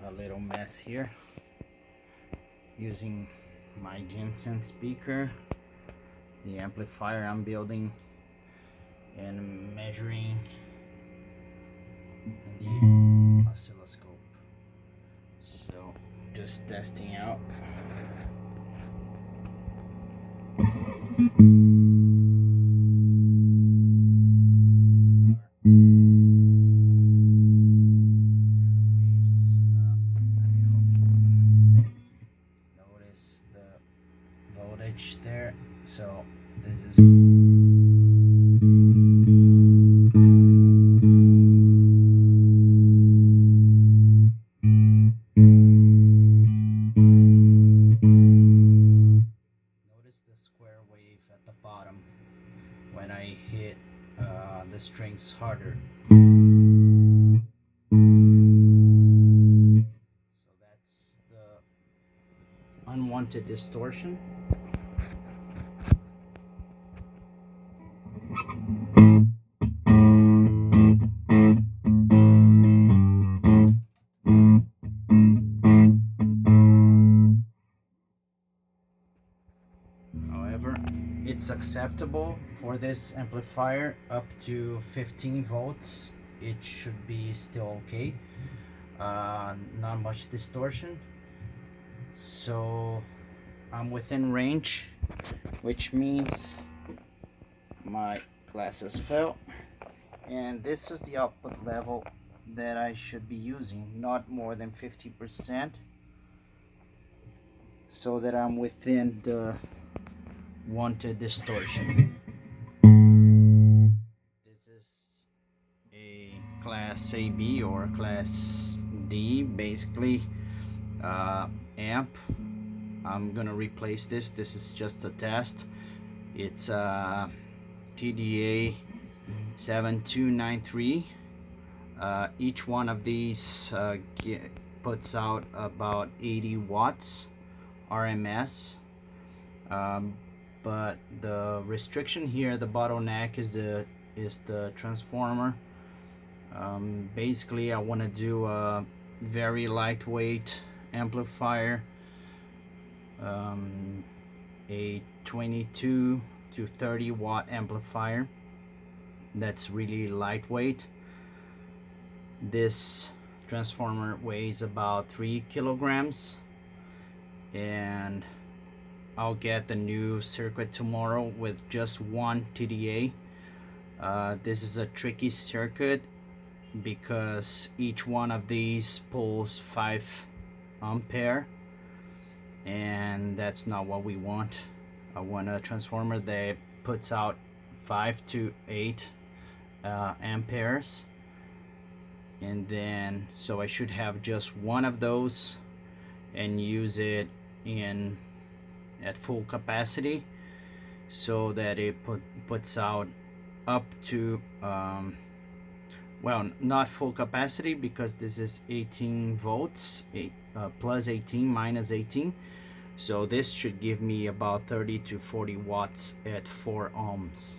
a little mess here using my Jensen speaker, the amplifier I'm building, and measuring the oscilloscope. So just testing out. Notice the voltage there. So this is notice the square wave at the bottom when I hit the strings harder. So that's the unwanted distortion. However, it's acceptable for this amplifier up to 15 volts. It should be still okay. Not much distortion. So I'm within range, which means my glasses fell. And this is the output level that I should be using, not more than 50%, so that I'm within the wanted distortion. This is a class AB or class D, basically, amp. I'm gonna replace this. This is just a test. It's a TDA 7293. Each one of these puts out about 80 watts RMS. But the restriction here, the bottleneck, is the transformer. Basically, I want to do a very lightweight amplifier, a 22 to 30 watt amplifier that's really lightweight. This transformer weighs about 3 kilograms, and I'll get the new circuit tomorrow with just one TDA. This is a tricky circuit because each one of these pulls 5 ampere, and that's not what we want. I want a transformer that puts out 5 to 8 amperes, and then so I should have just one of those and use it at full capacity, so that it puts out up to well, not full capacity, because this is 18 volts, plus 18 minus 18, so this should give me about 30 to 40 watts at 4 ohms,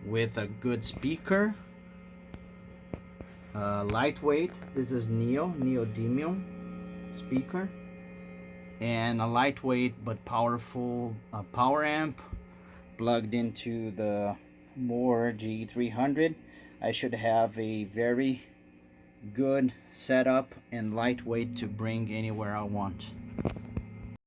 with a good speaker, lightweight. This is neodymium speaker, and a lightweight but powerful power amp plugged into the Moore G300. I should have a very good setup and lightweight to bring anywhere I want.